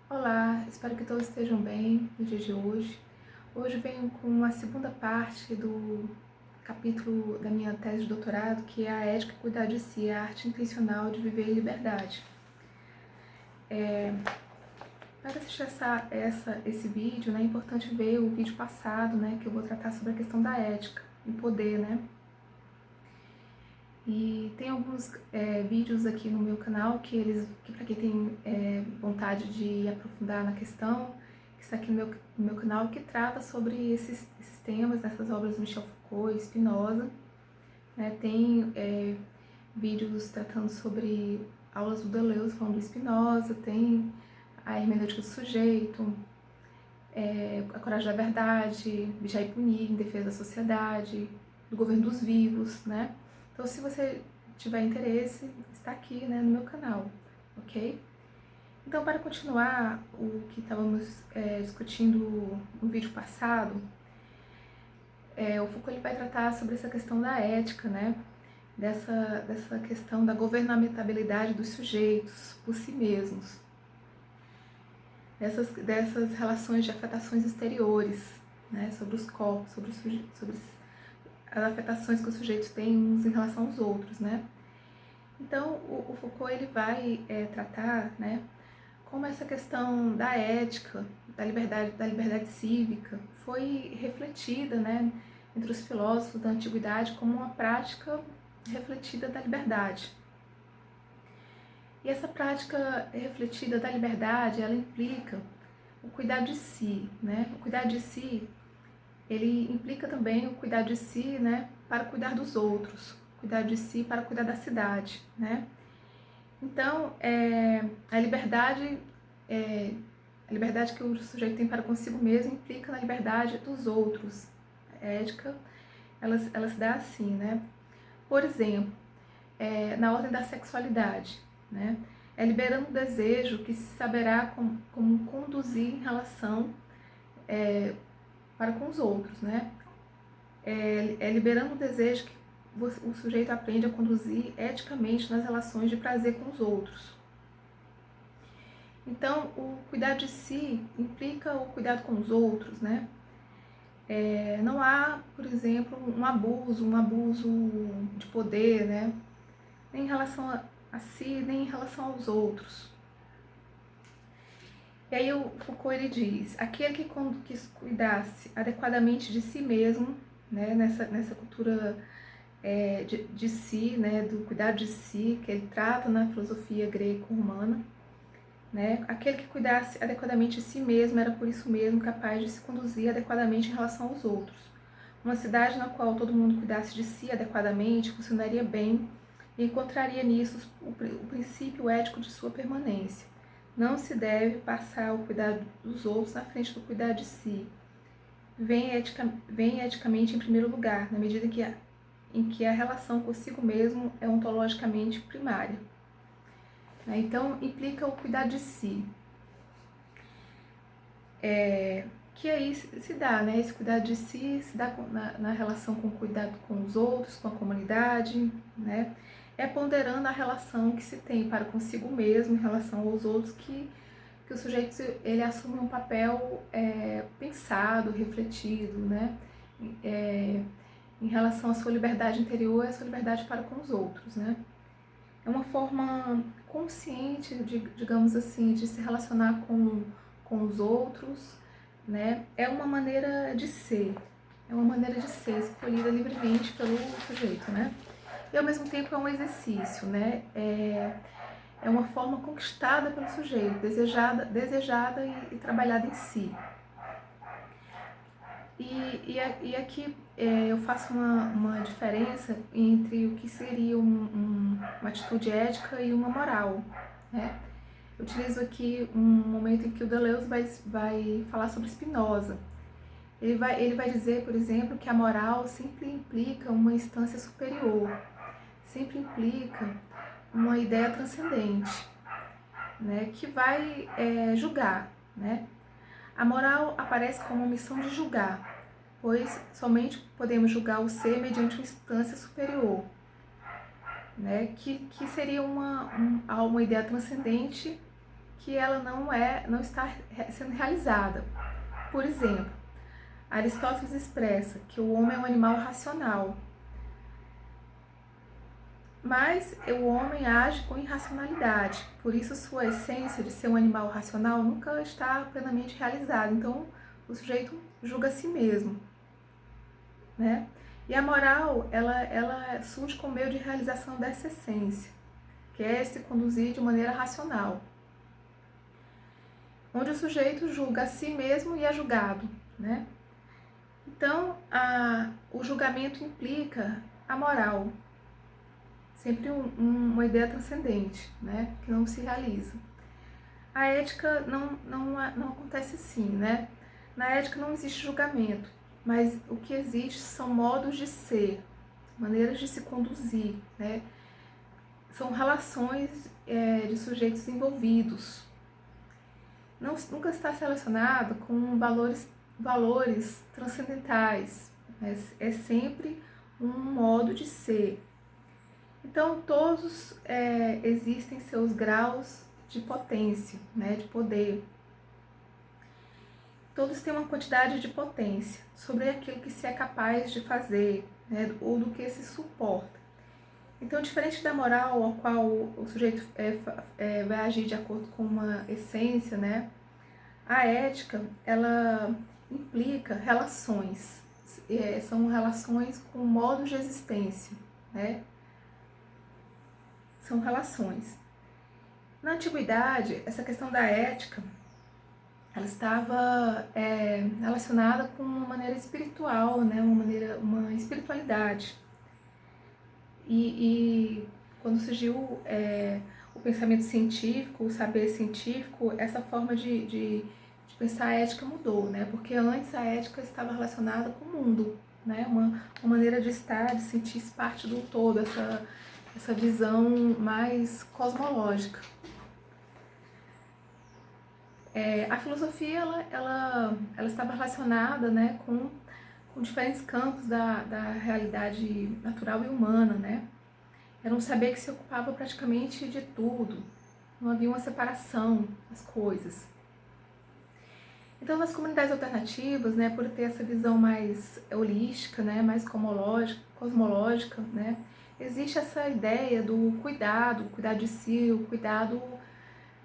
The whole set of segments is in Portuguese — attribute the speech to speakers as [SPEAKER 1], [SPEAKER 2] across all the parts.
[SPEAKER 1] Olá, espero que todos estejam bem no dia de hoje. Hoje venho com a segunda parte do capítulo da minha tese de doutorado, que é a ética e cuidar de si, a arte intencional de viver em liberdade. Para assistir esse vídeo, né, é importante ver o vídeo passado, né, que eu vou tratar sobre a questão da ética e poder, né? E tem alguns vídeos aqui no meu canal que para quem tem vontade de aprofundar na questão, que está aqui no meu canal, que trata sobre esses temas, dessas obras de Michel Foucault e Spinoza. Né? Tem vídeos tratando sobre aulas do Deleuze, falando do Spinoza, tem a hermenêutica do sujeito, a coragem da verdade, vigiar e punir, em defesa da sociedade, do governo dos vivos, né? Então, se você tiver interesse, está aqui, né, no meu canal, ok? Então, para continuar o que estávamos discutindo no vídeo passado, o Foucault ele vai tratar sobre essa questão da ética, né? Dessa questão da governamentabilidade dos sujeitos por si mesmos, dessas relações de afetações exteriores, né, sobre os corpos, sobre as afetações que os sujeitos têm uns em relação aos outros, né. Então, o Foucault ele vai tratar, né, como essa questão da ética, da liberdade cívica, foi refletida, né, entre os filósofos da antiguidade como uma prática refletida da liberdade. E essa prática refletida da liberdade, ela implica o cuidar de si, né? O cuidar de si, ele implica também o cuidar de si, né, para cuidar dos outros, cuidar de si para cuidar da cidade, né? Então, a liberdade que o sujeito tem para consigo mesmo implica na liberdade dos outros. A ética, ela se dá assim, né? Por exemplo, na ordem da sexualidade, né? É liberando o desejo que se saberá como conduzir em relação para com os outros, né? Liberando o desejo que o sujeito aprende a conduzir eticamente nas relações de prazer com os outros. Então, o cuidar de si implica o cuidado com os outros, né? Não há, por exemplo, um abuso de poder, né? Nem em relação a si, nem em relação aos outros. E aí o Foucault ele diz, aquele que cuidasse adequadamente de si mesmo, né, nessa cultura de si, né, do cuidado de si, que ele trata na filosofia greco-romana, né, aquele que cuidasse adequadamente de si mesmo era por isso mesmo capaz de se conduzir adequadamente em relação aos outros. Uma cidade na qual todo mundo cuidasse de si adequadamente funcionaria bem e encontraria nisso o princípio ético de sua permanência. Não se deve passar o cuidado dos outros na frente do cuidar de si. Vem eticamente em primeiro lugar, na medida em que a relação consigo mesmo é ontologicamente primária. Então, implica o cuidar de si. Que aí se dá, né? Esse cuidar de si se dá na relação com o cuidado com os outros, com a comunidade, né? Ponderando a relação que se tem para consigo mesmo em relação aos outros que o sujeito ele assume um papel pensado, refletido, né? Em relação à sua liberdade interior e à sua liberdade para com os outros, né? É uma forma consciente, digamos assim, de se relacionar com os outros, né? É uma maneira de ser, escolhida livremente pelo sujeito, né? E ao mesmo tempo é um exercício, né? É uma forma conquistada pelo sujeito, desejada e trabalhada em si. E aqui eu faço uma diferença entre o que seria uma atitude ética e uma moral, né? Eu utilizo aqui um momento em que o Deleuze vai falar sobre Spinoza. Ele vai dizer, por exemplo, que a moral sempre implica uma instância superior, sempre implica uma ideia transcendente, né, que vai julgar, né? A moral aparece como uma missão de julgar, pois somente podemos julgar o ser mediante uma instância superior, né, que seria uma ideia transcendente que ela não está sendo realizada. Por exemplo, Aristóteles expressa que o homem é um animal racional, mas o homem age com irracionalidade, por isso sua essência de ser um animal racional nunca está plenamente realizada. Então, o sujeito julga a si mesmo, né? E a moral, ela surge com o meio de realização dessa essência, que é se conduzir de maneira racional, onde o sujeito julga a si mesmo e é julgado, né? Então, o julgamento implica a moral, sempre uma ideia transcendente, né? Que não se realiza. A ética não acontece assim, né? Na ética não existe julgamento, mas o que existe são modos de ser, maneiras de se conduzir, né? São relações de sujeitos envolvidos. Nunca está relacionado com valores transcendentais, né? É sempre um modo de ser. Então, todos existem seus graus de potência, né, de poder. Todos têm uma quantidade de potência sobre aquilo que se é capaz de fazer, né, ou do que se suporta. Então, diferente da moral, ao qual o sujeito vai agir de acordo com uma essência, né, a ética, ela implica relações, são relações com modos de existência, né, são relações. Na antiguidade, essa questão da ética, ela estava relacionada com uma maneira espiritual, né, uma espiritualidade. E quando surgiu o pensamento científico, o saber científico, essa forma de pensar a ética mudou, né? Porque antes a ética estava relacionada com o mundo, né? Uma maneira de estar, de sentir-se parte do todo, essa visão mais cosmológica. A filosofia ela estava relacionada, né, com diferentes campos da realidade natural e humana, né? Era um saber que se ocupava praticamente de tudo, não havia uma separação das coisas. Então, nas comunidades alternativas, né, por ter essa visão mais holística, né, mais cosmológica, né, existe essa ideia do cuidado de si, o cuidado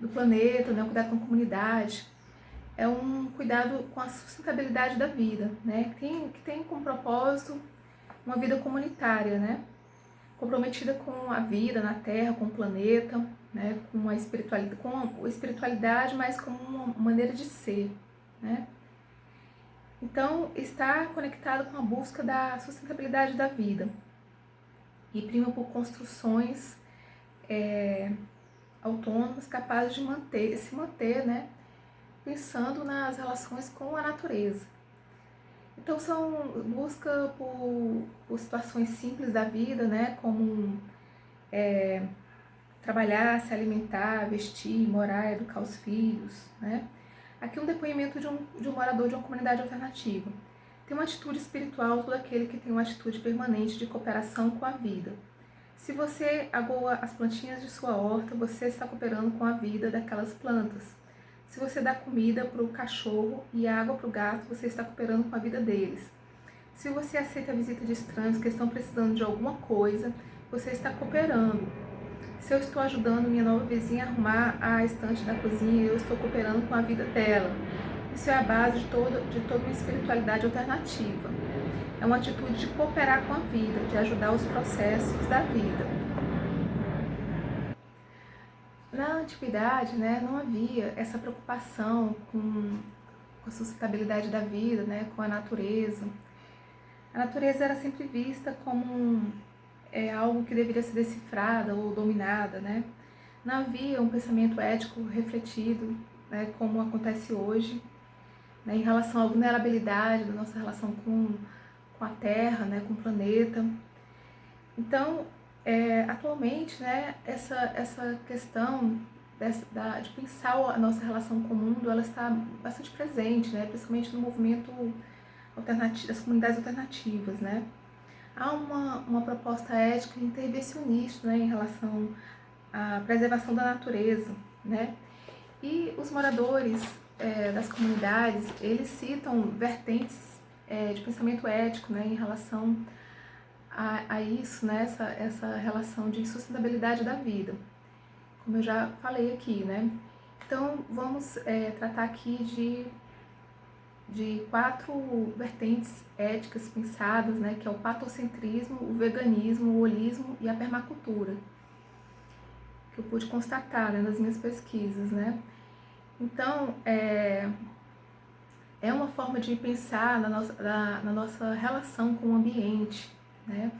[SPEAKER 1] do planeta, né, o cuidado com a comunidade. É um cuidado com a sustentabilidade da vida, né, que tem como propósito uma vida comunitária, né, comprometida com a vida na Terra, com o planeta, né, com a espiritualidade, mas como uma maneira de ser, né. Então, está conectado com a busca da sustentabilidade da vida e prima por construções autônomas capazes de se manter, né, pensando nas relações com a natureza. Então, são busca por situações simples da vida, né, como trabalhar, se alimentar, vestir, morar, educar os filhos, né. Aqui um depoimento de um morador de uma comunidade alternativa. Tem uma atitude espiritual todo aquele que tem uma atitude permanente de cooperação com a vida. Se você agoa as plantinhas de sua horta, você está cooperando com a vida daquelas plantas. Se você dá comida para o cachorro e água para o gato, você está cooperando com a vida deles. Se você aceita a visita de estranhos que estão precisando de alguma coisa, você está cooperando. Se eu estou ajudando minha nova vizinha a arrumar a estante da cozinha, eu estou cooperando com a vida dela. Isso é a base de toda uma espiritualidade alternativa. É uma atitude de cooperar com a vida, de ajudar os processos da vida. Na antiguidade, né, não havia essa preocupação com a sustentabilidade da vida, né, com a natureza. A natureza era sempre vista como algo que deveria ser decifrada ou dominada, né? Não havia um pensamento ético refletido, né, como acontece hoje, né, em relação à vulnerabilidade da nossa relação com a Terra, né, com o planeta. Então, atualmente, né, essa questão de pensar a nossa relação com o mundo, ela está bastante presente, né, principalmente no movimento alternativo, das comunidades alternativas, né. Há uma proposta ética intervencionista, né, em relação à preservação da natureza, né, E os moradores das comunidades, eles citam vertentes de pensamento ético, né, em relação a isso, né, essa relação de sustentabilidade da vida, como eu já falei aqui, né. Então, vamos tratar aqui de 4 vertentes éticas pensadas, né, que é o patocentrismo, o veganismo, o holismo e a permacultura, que eu pude constatar, né, nas minhas pesquisas, né. Então, é uma forma de pensar na nossa relação com o ambiente, né.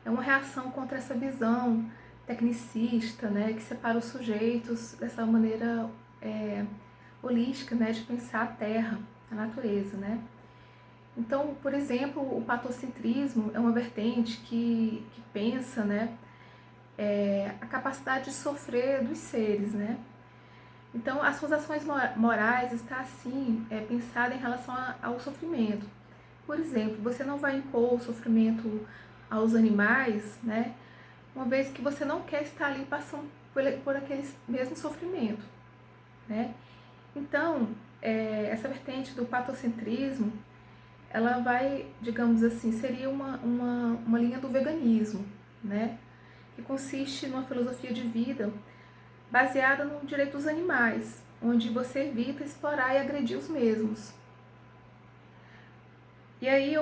[SPEAKER 1] É uma reação contra essa visão tecnicista, né, que separa os sujeitos dessa maneira holística, né, de pensar a terra, a natureza, né. Então, por exemplo, o patocentrismo é uma vertente que pensa, né, a capacidade de sofrer dos seres, né. Então, as suas ações morais está assim pensada em relação ao sofrimento. Por exemplo, você não vai impor o sofrimento aos animais, né, uma vez que você não quer estar ali passando por aquele mesmo sofrimento, né. Então, essa vertente do patocentrismo, ela vai, digamos assim, seria uma linha do veganismo, né, que consiste numa filosofia de vida baseada no direito dos animais, onde você evita explorar e agredir os mesmos. E aí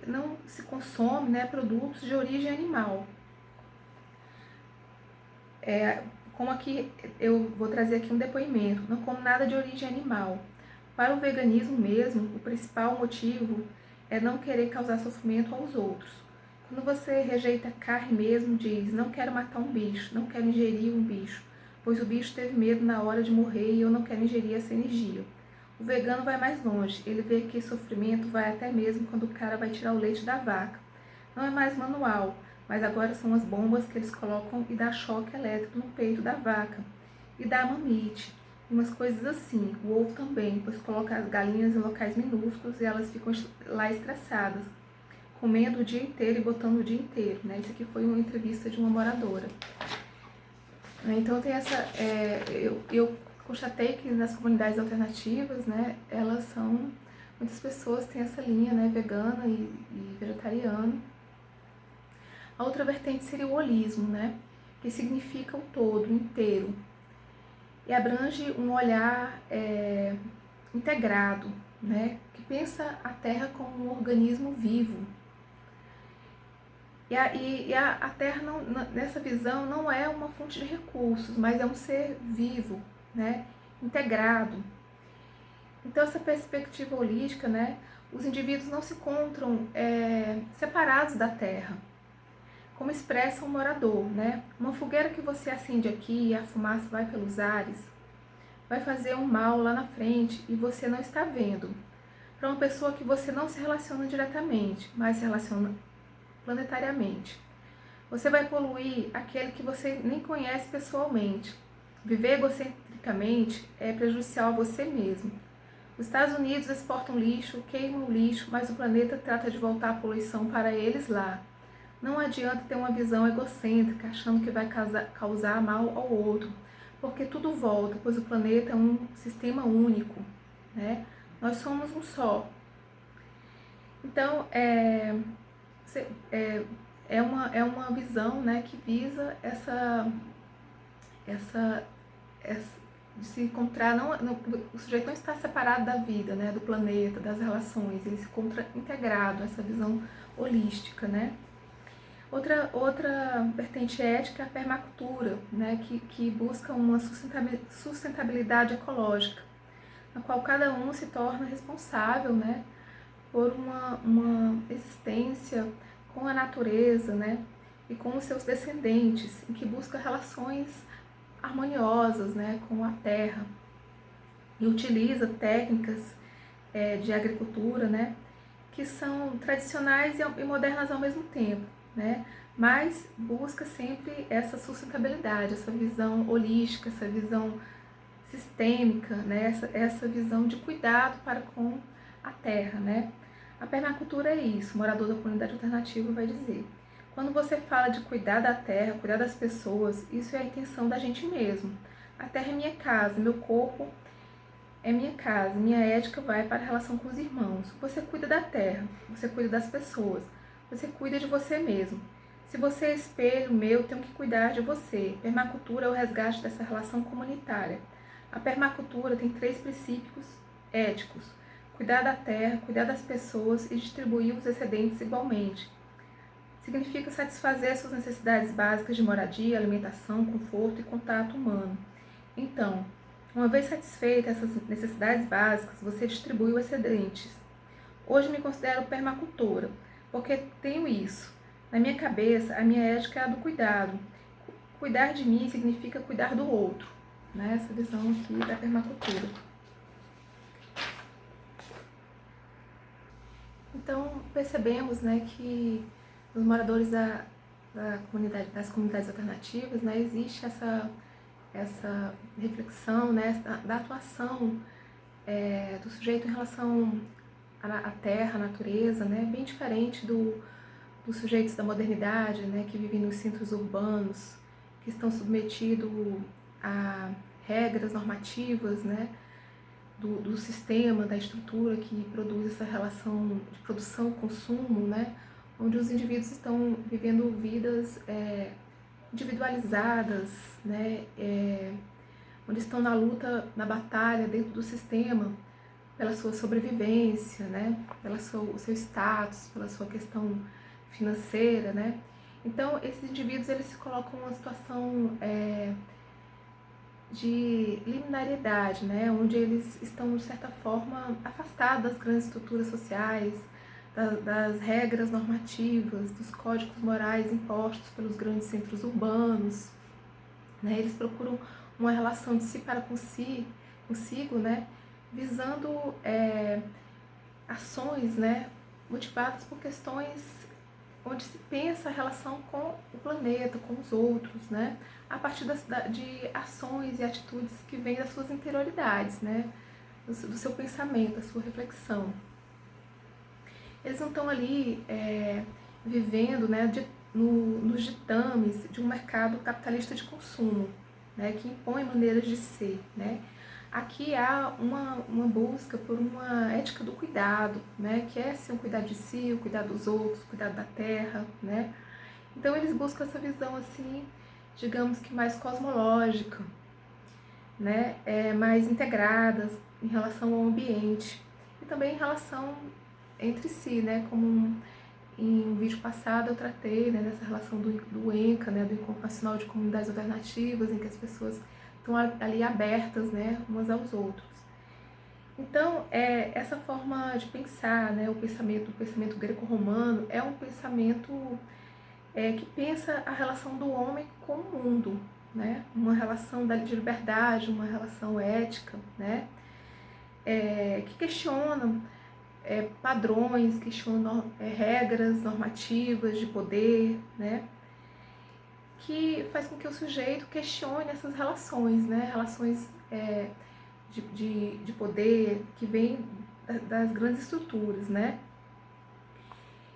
[SPEAKER 1] não se consome, né, produtos de origem animal. Como aqui eu vou trazer aqui um depoimento, não como nada de origem animal. Para o veganismo mesmo, o principal motivo é não querer causar sofrimento aos outros. Quando você rejeita carne mesmo, diz, não quero matar um bicho, não quero ingerir um bicho, pois o bicho teve medo na hora de morrer e eu não quero ingerir essa energia. O vegano vai mais longe, ele vê que sofrimento vai até mesmo quando o cara vai tirar o leite da vaca. Não é mais manual, mas agora são as bombas que eles colocam e dá choque elétrico no peito da vaca. E dá mamite, e umas coisas assim. O ovo também, pois coloca as galinhas em locais minúsculos e elas ficam lá estressadas, comendo o dia inteiro e botando o dia inteiro, né? Isso aqui foi uma entrevista de uma moradora. Então tem essa, eu constatei que nas comunidades alternativas, né, muitas pessoas têm essa linha, né, vegana e vegetariana. A outra vertente seria o holismo, né, que significa o todo, o inteiro, e abrange um olhar integrado, né, que pensa a Terra como um organismo vivo. A Terra, nessa visão, não é uma fonte de recursos, mas é um ser vivo, né, integrado. Então, essa perspectiva holística, né, os indivíduos não se encontram separados da Terra, como expressa um morador, né? Uma fogueira que você acende aqui e a fumaça vai pelos ares, vai fazer um mal lá na frente e você não está vendo. Para uma pessoa que você não se relaciona diretamente, mas se relaciona planetariamente. Você vai poluir aquele que você nem conhece pessoalmente. Viver egocentricamente é prejudicial a você mesmo. Os Estados Unidos exportam lixo, queimam o lixo, mas o planeta trata de voltar a poluição para eles lá. Não adianta ter uma visão egocêntrica, achando que vai causar mal ao outro, porque tudo volta, pois o planeta é um sistema único, né? Nós somos um só. Então, é uma visão, né, que visa essa de se encontrar, o sujeito não está separado da vida, né, do planeta, das relações, ele se encontra integrado, essa visão holística, né. Outra vertente ética é a permacultura, né, que busca uma sustentabilidade ecológica, na qual cada um se torna responsável, né, por uma existência com a natureza, né, e com os seus descendentes, em que busca relações harmoniosas, né, com a terra, e utiliza técnicas de agricultura, né, que são tradicionais e modernas ao mesmo tempo, né, mas busca sempre essa sustentabilidade, essa visão holística, essa visão sistêmica, né, essa visão de cuidado para com a terra, né. A permacultura é isso, o morador da comunidade alternativa vai dizer. Quando você fala de cuidar da terra, cuidar das pessoas, isso é a intenção da gente mesmo. A terra é minha casa, meu corpo é minha casa, minha ética vai para a relação com os irmãos. Você cuida da terra, você cuida das pessoas, você cuida de você mesmo. Se você é espelho meu, tenho que cuidar de você. Permacultura é o resgate dessa relação comunitária. A permacultura tem 3 princípios éticos: cuidar da terra, cuidar das pessoas e distribuir os excedentes igualmente. Significa satisfazer suas necessidades básicas de moradia, alimentação, conforto e contato humano. Então, uma vez satisfeitas essas necessidades básicas, você distribui os excedentes. Hoje me considero permacultora, porque tenho isso. Na minha cabeça, a minha ética é a do cuidado. Cuidar de mim significa cuidar do outro. Né? Essa visão aqui da permacultura. Então, percebemos, né, que os moradores das comunidades alternativas, né, existe essa reflexão, né, da atuação do sujeito em relação à terra, à natureza, né, bem diferente dos sujeitos da modernidade, né, que vivem nos centros urbanos, que estão submetidos a regras normativas, né, do sistema, da estrutura que produz essa relação de produção-consumo, né, onde os indivíduos estão vivendo vidas individualizadas, né, onde estão na luta, na batalha dentro do sistema pela sua sobrevivência, né, pelo seu status, pela sua questão financeira, né. Então, esses indivíduos eles se colocam numa situação de liminaridade, né, onde eles estão, de certa forma, afastados das grandes estruturas sociais, das regras normativas, dos códigos morais impostos pelos grandes centros urbanos, né, eles procuram uma relação de si para consigo, né, visando ações, né, motivadas por questões onde se pensa a relação com o planeta, com os outros, né, a partir de ações e atitudes que vêm das suas interioridades, né, do seu pensamento, da sua reflexão. Eles não estão ali vivendo, né, nos ditames de um mercado capitalista de consumo, né, que impõe maneiras de ser, né. Aqui há uma busca por uma ética do cuidado, né, que é sim, o cuidar de si, o cuidar dos outros, o cuidar da terra, né. Então eles buscam essa visão assim, digamos que mais cosmológica, né, mais integradas em relação ao ambiente e também em relação entre si, né, como em um vídeo passado eu tratei, né, dessa relação do ENCA, né, do Encontro Nacional de Comunidades Alternativas, em que as pessoas estão ali abertas, né, umas aos outros. Então, essa forma de pensar, né, o pensamento greco-romano é um pensamento que pensa a relação do homem com o mundo, né, uma relação de liberdade, uma relação ética, né, que questiona padrões, questionam regras normativas de poder, né, que faz com que o sujeito questione essas relações, né, relações de poder que vêm das grandes estruturas, né.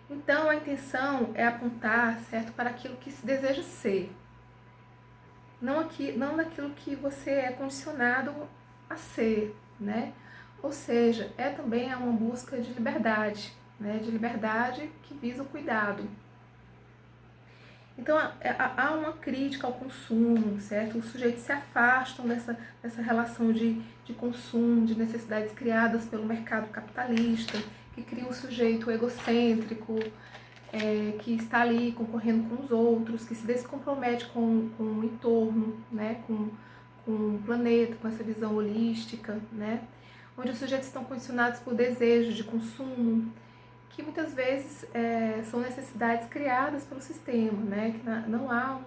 [SPEAKER 1] Então, a intenção é apontar, certo, para aquilo que se deseja ser, não daquilo que você é condicionado a ser, né. Ou seja, também uma busca de liberdade, né, de liberdade que visa o cuidado. Então, há uma crítica ao consumo, certo? Os sujeitos se afastam dessa relação de consumo, de necessidades criadas pelo mercado capitalista, que cria um sujeito egocêntrico, que está ali concorrendo com os outros, que se descompromete com o entorno, né, com o planeta, com essa visão holística, né, onde os sujeitos estão condicionados por desejos de consumo, que muitas vezes são necessidades criadas pelo sistema, né, que não há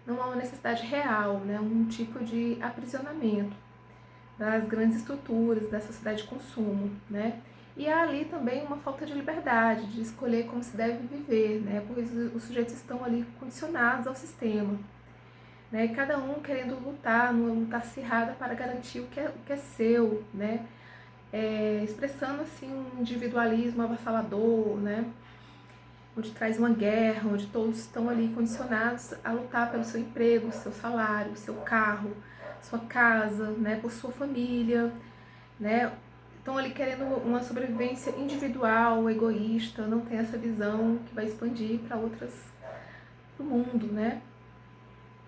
[SPEAKER 1] uma necessidade real, né, um tipo de aprisionamento das grandes estruturas da sociedade de consumo, né. E há ali também uma falta de liberdade, de escolher como se deve viver, né, pois os sujeitos estão ali condicionados ao sistema, né, cada um querendo lutar, numa luta acirrada para garantir o que é seu, né, expressando assim um individualismo avassalador, né, onde traz uma guerra, onde todos estão ali condicionados a lutar pelo seu emprego, seu salário, seu carro, sua casa, né, por sua família, né? Estão ali querendo uma sobrevivência individual, egoísta, não tem essa visão que vai expandir para outras do mundo, né?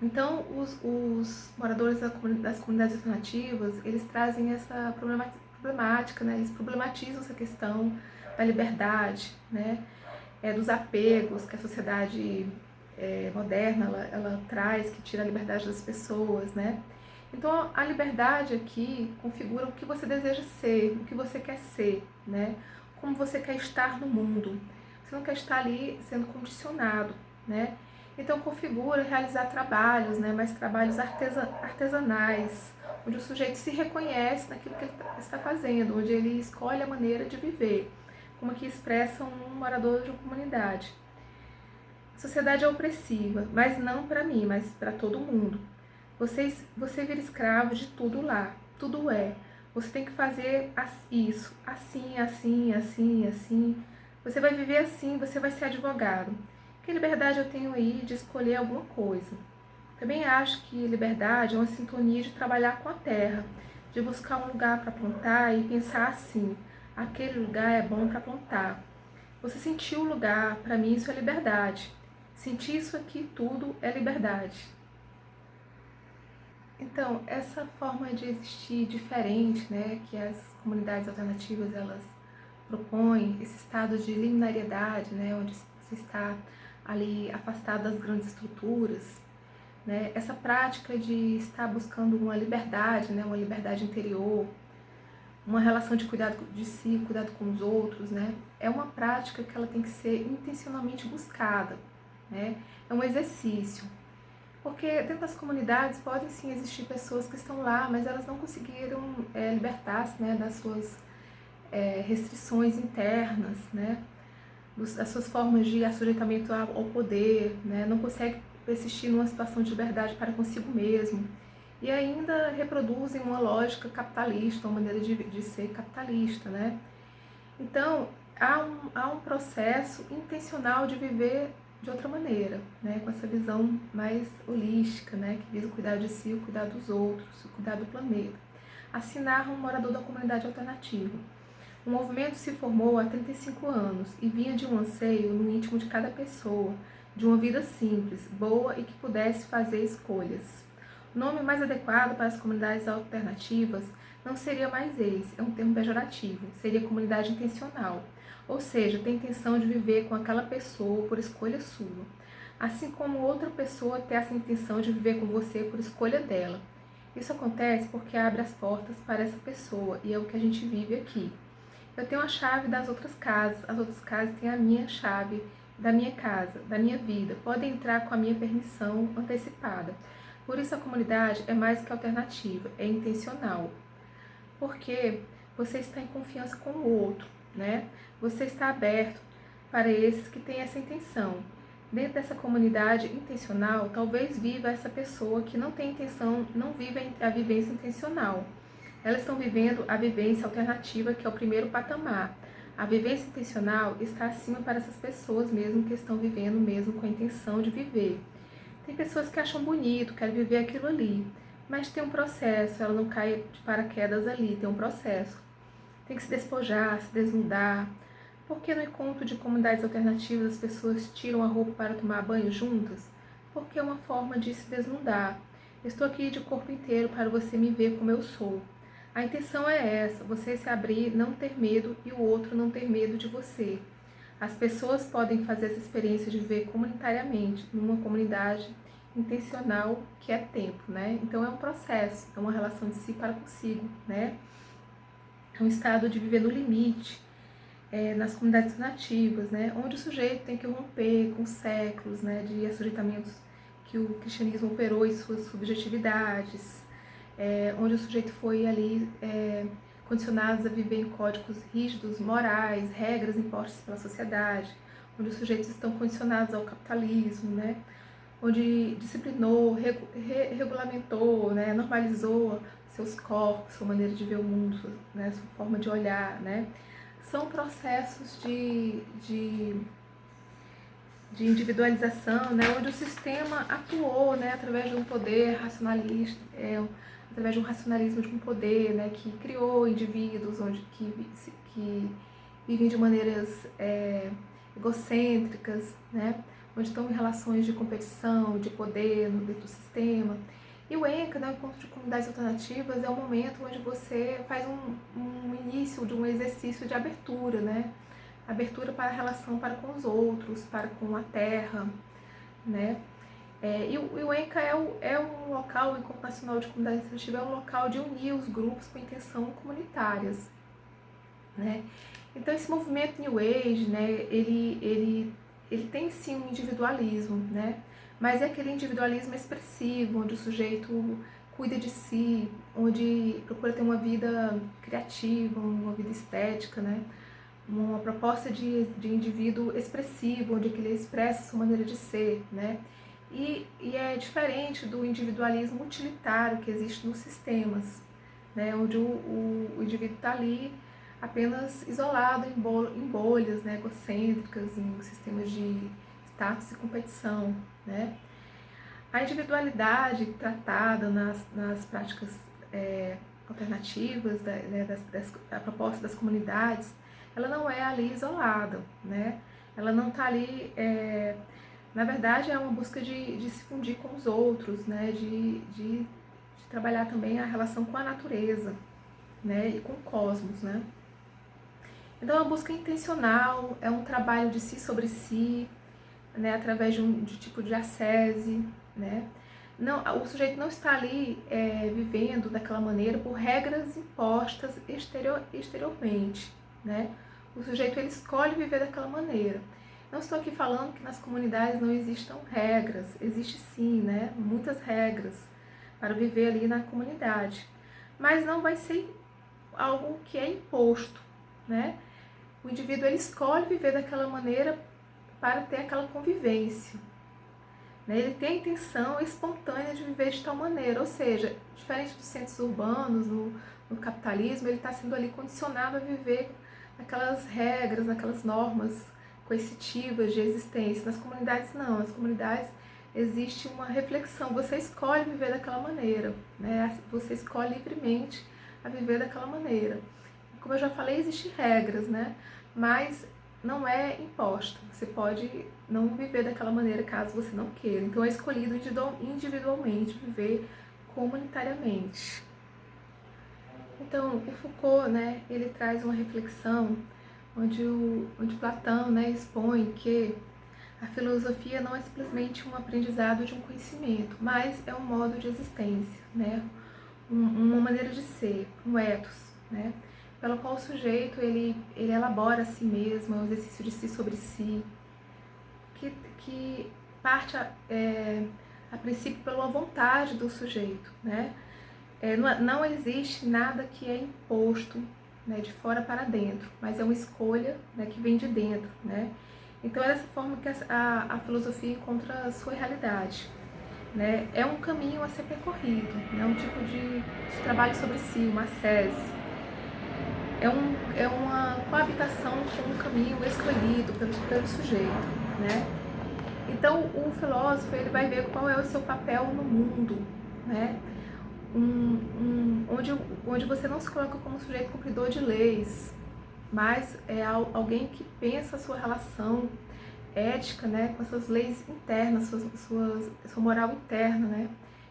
[SPEAKER 1] Então, os moradores das comunidades alternativas, eles trazem essa problemática, né? Eles problematizam essa questão da liberdade, né? Dos apegos que a sociedade moderna ela traz, que tira a liberdade das pessoas, né? Então, a liberdade aqui configura o que você deseja ser, o que você quer ser, né? Como você quer estar no mundo. Você não quer estar ali sendo condicionado, né? Então, configura realizar trabalhos, né? Mas trabalhos artesanais, onde o sujeito se reconhece naquilo que ele está fazendo, onde ele escolhe a maneira de viver, como aqui expressa um morador de uma comunidade. A sociedade é opressiva, mas não para mim, mas para todo mundo. Você vira escravo de tudo lá, tudo é. Você tem que fazer isso, assim, assim, assim, assim. Você vai viver assim, você vai ser advogado. Que liberdade eu tenho aí de escolher alguma coisa? Também acho que liberdade é uma sintonia de trabalhar com a terra, de buscar um lugar para plantar e pensar assim, aquele lugar é bom para plantar. Você sentir o lugar, para mim isso é liberdade. Sentir isso aqui tudo é liberdade. Então, essa forma de existir diferente, né, que as comunidades alternativas elas propõem, esse estado de liminariedade, né, onde você está ali afastado das grandes estruturas, né, essa prática de estar buscando uma liberdade, né, uma liberdade interior, uma relação de cuidado de si, cuidado com os outros, né, é uma prática que ela tem que ser intencionalmente buscada, né, é um exercício. Porque dentro das comunidades podem sim existir pessoas que estão lá, mas elas não conseguiram libertar-se, né, das suas restrições internas, né, das suas formas de assujeitamento ao poder, né, não conseguem persistir numa situação de liberdade para consigo mesmo. E ainda reproduzem uma lógica capitalista, uma maneira de ser capitalista, né? Então, há um processo intencional de viver de outra maneira, né? Com essa visão mais holística, né? Que visa o cuidar de si, o cuidar dos outros, o cuidar do planeta. Assim narra um morador da comunidade alternativa. O movimento se formou há 35 anos e vinha de um anseio no íntimo de cada pessoa, de uma vida simples, boa e que pudesse fazer escolhas. O nome mais adequado para as comunidades alternativas não seria mais esse, é um termo pejorativo, seria comunidade intencional, ou seja, tem intenção de viver com aquela pessoa por escolha sua, assim como outra pessoa tem essa intenção de viver com você por escolha dela. Isso acontece porque abre as portas para essa pessoa e é o que a gente vive aqui. Eu tenho a chave das outras casas, as outras casas têm a minha chave da minha casa, da minha vida, podem entrar com a minha permissão antecipada. Por isso a comunidade é mais que alternativa, é intencional. Porque você está em confiança com o outro, né? Você está aberto para esses que têm essa intenção. Dentro dessa comunidade intencional, talvez viva essa pessoa que não tem intenção, não vive a vivência intencional. Elas estão vivendo a vivência alternativa, que é o primeiro patamar. A vivência intencional está acima para essas pessoas mesmo que estão vivendo mesmo com a intenção de viver. Tem pessoas que acham bonito, querem viver aquilo ali, mas tem um processo, ela não cai de paraquedas ali, tem um processo. Tem que se despojar, se desnudar. Por que no encontro de comunidades alternativas as pessoas tiram a roupa para tomar banho juntas? Porque é uma forma de se desnudar. Estou aqui de corpo inteiro para você me ver como eu sou. A intenção é essa, você se abrir, não ter medo e o outro não ter medo de você. As pessoas podem fazer essa experiência de viver comunitariamente, numa comunidade intencional que é tempo, né? Então é um processo, é uma relação de si para consigo, né? É um estado de viver no limite, nas comunidades nativas, né? Onde o sujeito tem que romper com séculos, né? De assujeitamentos que o cristianismo operou em suas subjetividades, onde o sujeito foi ali condicionado a viver em códigos rígidos, morais, regras impostas pela sociedade, onde os sujeitos estão condicionados ao capitalismo, né? Onde disciplinou, regulamentou, né? Normalizou seus corpos, sua maneira de ver o mundo, né? Sua forma de olhar, né? São processos de de individualização, né, onde o sistema atuou, né, através de um poder racionalista, através de um racionalismo de um poder, né, que criou indivíduos que vivem de maneiras egocêntricas, né, onde estão em relações de competição, de poder dentro do sistema. E o ENCA, né, o Encontro de Comunidades Alternativas, é um momento onde você faz um início de um exercício de abertura, né, abertura para a relação para com os outros, para com a terra, né? E o ENCA é um local, o Encontro Nacional de Comunidades Alternativas é um local de unir os grupos com intenção comunitárias, né? Então esse movimento New Age, né, ele tem sim um individualismo, né? Mas é aquele individualismo expressivo, onde o sujeito cuida de si, onde procura ter uma vida criativa, uma vida estética, né? Uma proposta de indivíduo expressivo, onde ele expressa a sua maneira de ser, né? E é diferente do individualismo utilitário que existe nos sistemas, né? Onde o indivíduo está ali apenas isolado em bolhas, né? Egocêntricas, em sistemas de status e competição, né? A individualidade tratada nas práticas alternativas, da proposta das comunidades, ela não é ali isolada, né? Ela não está ali, na verdade é uma busca de se fundir com os outros, né? De trabalhar também a relação com a natureza, né? E com o cosmos, né? Então é uma busca intencional, é um trabalho de si sobre si, né? Através de tipo de ascese, né? Não, o sujeito não está ali vivendo daquela maneira por regras impostas exteriormente, né? O sujeito ele escolhe viver daquela maneira. Não estou aqui falando que nas comunidades não existam regras, existe sim, né? Muitas regras para viver ali na comunidade, mas não vai ser algo que é imposto, né? O indivíduo ele escolhe viver daquela maneira para ter aquela convivência. Ele tem a intenção espontânea de viver de tal maneira, ou seja, diferente dos centros urbanos, no capitalismo, ele está sendo ali condicionado a viver naquelas regras, naquelas normas coercitivas de existência. Nas comunidades não, nas comunidades existe uma reflexão, você escolhe viver daquela maneira, né? Você escolhe livremente a viver daquela maneira. Como eu já falei, existem regras, né? Mas não é imposto. Você pode não viver daquela maneira caso você não queira. Então é escolhido individualmente viver comunitariamente. Então o Foucault, né, ele traz uma reflexão onde Platão, né, expõe que a filosofia não é simplesmente um aprendizado de um conhecimento, mas é um modo de existência, né, uma maneira de ser, um ethos, né, pelo qual o sujeito ele elabora a si mesmo, é um exercício de si sobre si, que parte a princípio pela vontade do sujeito, né? Não existe nada que é imposto, né, de fora para dentro, mas é uma escolha, né, que vem de dentro, né? Então é dessa forma que a filosofia encontra a sua realidade, né? É um caminho a ser percorrido, né? Um tipo de trabalho sobre si, uma ascese. É uma coabitação com um caminho escolhido pelo sujeito, né? Então o filósofo ele vai ver qual é o seu papel no mundo, né? Onde você não se coloca como sujeito cumpridor de leis, mas é alguém que pensa a sua relação ética, né, com as suas leis internas, sua moral interna, né?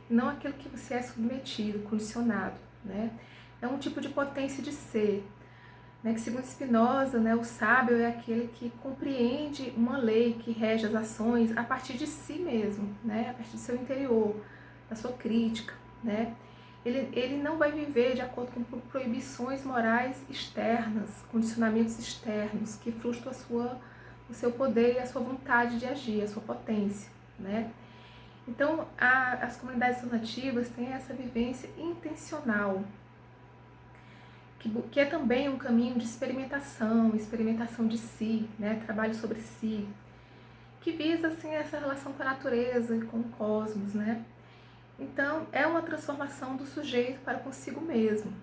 [SPEAKER 1] E não aquilo que você é submetido, condicionado, né? É um tipo de potência de ser, né, que segundo Spinoza, né, o sábio é aquele que compreende uma lei que rege as ações a partir de si mesmo, né, a partir do seu interior, da sua crítica, né. Ele não vai viver de acordo com proibições morais externas, condicionamentos externos que frustram o seu poder e a sua vontade de agir, a sua potência, né. Então, as comunidades alternativas têm essa vivência intencional, que é também um caminho de experimentação de si, né? Trabalho sobre si, que visa assim essa relação com a natureza e com o cosmos, né? Então é uma transformação do sujeito para consigo mesmo.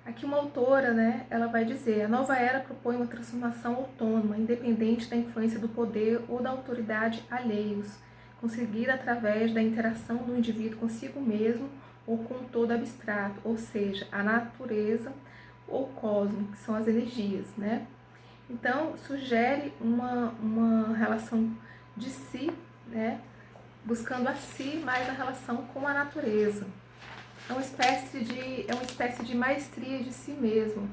[SPEAKER 1] Aqui uma autora, né, ela vai dizer: a nova era propõe uma transformação autônoma, independente da influência do poder ou da autoridade alheios, conseguida através da interação do indivíduo consigo mesmo ou com um todo abstrato, ou seja, a natureza ou cosmo, que são as energias, né? Então, sugere uma relação de si, né, buscando a si mais a relação com a natureza. É uma espécie de maestria de si mesmo,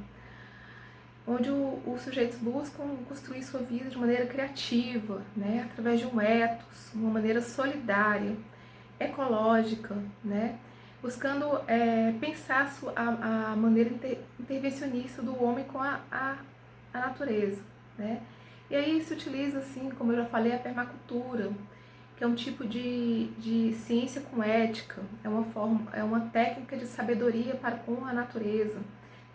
[SPEAKER 1] onde os sujeitos buscam construir sua vida de maneira criativa, né, através de um ethos, uma maneira solidária, ecológica, né, buscando pensar a maneira intervencionista do homem com a natureza, né. E aí se utiliza, assim, como eu já falei, a permacultura, que é um tipo de ciência com ética, é uma técnica de sabedoria para com a natureza,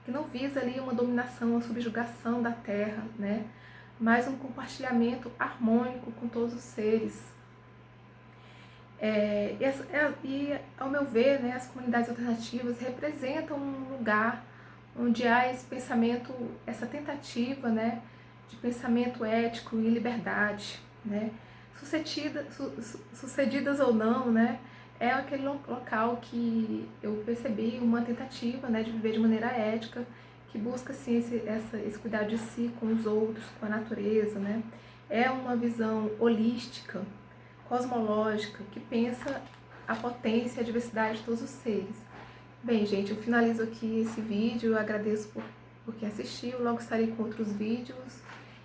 [SPEAKER 1] que não visa ali uma dominação, uma subjugação da terra, né? Mas um compartilhamento harmônico com todos os seres. E ao meu ver, né, as comunidades alternativas representam um lugar onde há esse pensamento, essa tentativa, né, de pensamento ético e liberdade, né, sucedidas ou não, né, é aquele local que eu percebi uma tentativa, né, de viver de maneira ética, que busca assim, esse cuidado de si com os outros, com a natureza, né, é uma visão holística, cosmológica, que pensa a potência e a diversidade de todos os seres. Bem, gente, eu finalizo aqui esse vídeo, eu agradeço por quem assistiu, logo estarei com outros vídeos,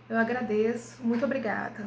[SPEAKER 1] eu agradeço, muito obrigada.